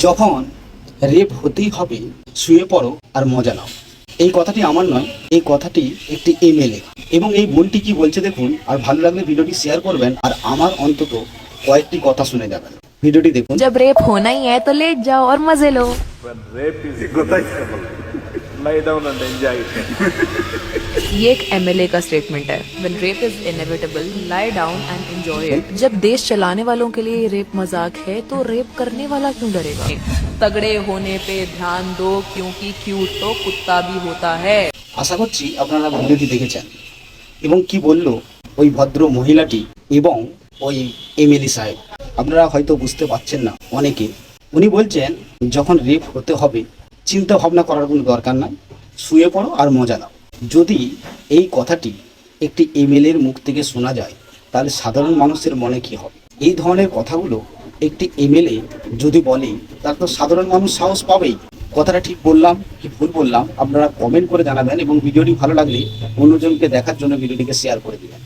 যখন রেপ হতেই হবে শুয়ে পড়ো আর মজা নাও, এই কথাটি আমার নয়, এই কথাটি একটি এমএলএ। এবং এই বোনটি কি বলছে দেখুন, আর ভালো লাগলে ভিডিওটি শেয়ার করবেন আর আমার অন্তত কয়েকটি কথা শুনে যাবেন। ভিডিওটি দেখুন। जब रेप होना ही है तो लेट जाओ और मजे लो। When rape is inevitable, lie down and enjoy it. ये एक एमएलए का स्टेटमेंट है। When rape is inevitable, lie down and enjoy it। जब देश चलाने वालों के लिए रेप मजाक है तो रेप करने वाला क्यों डरेगा? तगड़े होने पे ध्यान दो क्योंकि क्यूट तो कुत्ता भी होता है। আশা করছি আপনারা ভিডিওটি দেখেছেন এবং কি বলল ওই ভদ্র মহিলাটি এবং ওই এমএলএ সাহেব, আপনারা হয়তো বুঝতে পারছেন না অনেকে। উনি বলছেন যখন রেপ হতে হবে চিন্তা ভাবনা করার কোনো দরকার নাই, শুয়ে পড়ো আর মজা নাও। যদি এই কথাটি একটি এমএলএর মুখ থেকে শোনা যায় তাহলে সাধারণ মানুষের মনে কি হবে? এই ধরনের কথাগুলো একটি এমএলএ যদি বলে তার তো সাধারণ মানুষ সাহস পাবেই। কথাটা ঠিক বললাম কি ভুল বললাম আপনারা কমেন্ট করে জানাবেন এবং ভিডিওটি ভালো লাগলে অন্যজনকে দেখার জন্য ভিডিওটিকে শেয়ার করে দিবেন।